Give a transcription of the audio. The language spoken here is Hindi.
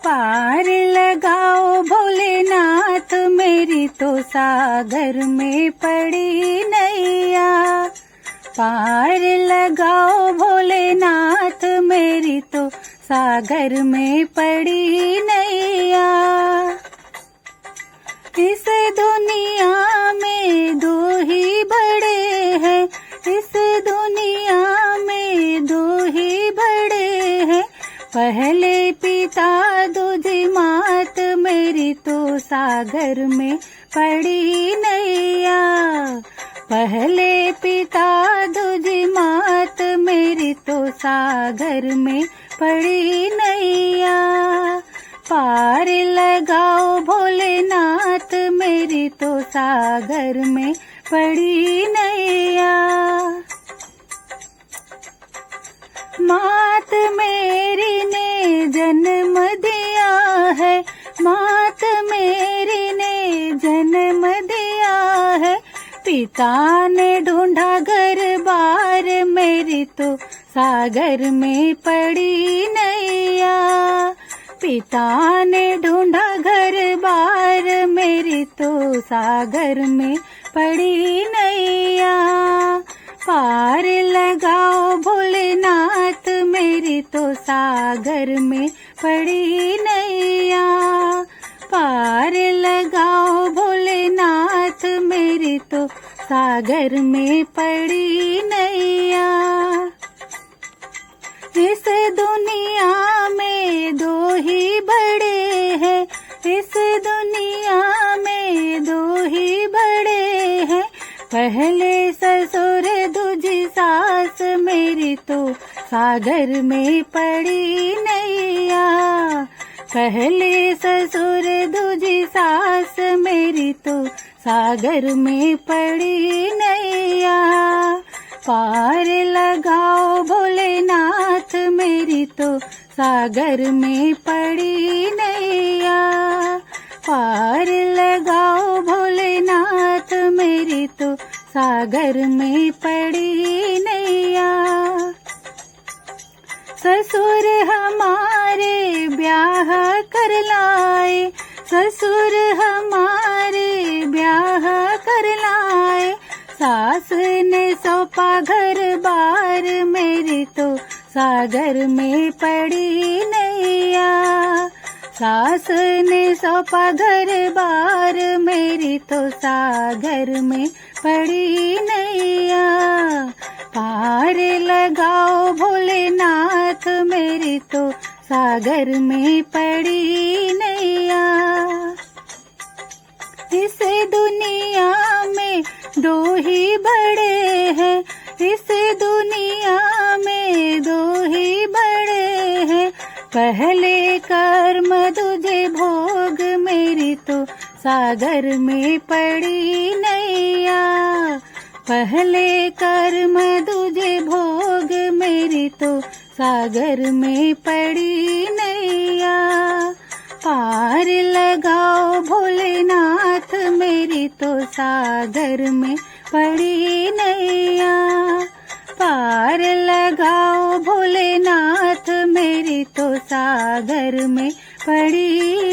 पार लगाओ भोलेनाथ मेरी तो सागर में पड़ी नैया। पार लगाओ भोलेनाथ मेरी तो सागर में पड़ी नैया। इस दुनिया में दो ही बड़े हैं, इस दुनिया में दो ही बड़े हैं। पहले पिता दूजी मात मेरी तो सागर में पड़ी नैया। पहले पिता दूजी मात मेरी तो सागर में पड़ी नैया। पार लगाओ भोलेनाथ मेरी तो सागर में पड़ी नैया। मात मेरी ने जन्म दिया है, मात मेरी ने जन्म दिया है। पिता ने ढूंढा घर बार मेरी तो सागर में पड़ी नैया। पिता ने ढूंढा घर बार मेरी तो सागर में पड़ी नैया। पार लगाओ भोलेनाथ मेरी तो सागर में पड़ी नैया। पार लगाओ भोलेनाथ मेरी तो सागर में पड़ी नैया। इस दुनिया में दो ही बड़े हैं, इस दुनिया में दो ही बड़े हैं। पहले ससुर दूजी सास मेरी तो सागर में पड़ी नैया। पहले ससुर दूजी सास मेरी तो सागर में पड़ी नैया। पार लगाओ भोलेनाथ मेरी तो सागर में पड़ी नैया। पार लगाओ भोलेनाथ मेरी तो सागर में पड़ी नैया। ससुर हमारे ब्याह कर लाए, ससुर हमारे ब्याह कर लाए। सास ने सौंपा घर बार मेरी तो सागर में पड़ी नैया। सास ने सौंपा घर बार मेरी तो सागर में पड़ी नैया। पार लगाओ भोलेनाथ मेरी तो सागर में पड़ी नैया। इस दुनिया में दो ही बड़े हैं, इस दुनिया में दो ही बड़े हैं। पहले कर्म दूजे भोग मेरी तो सागर में पड़ी नैया। पहले कर्म दूजे भोग मेरी तो सागर में पड़ी नैया। पार लगाओ भोलेनाथ मेरी तो सागर में पड़ी नैया। पार लगाओ भोलेनाथ मेरी तो सागर में पड़ी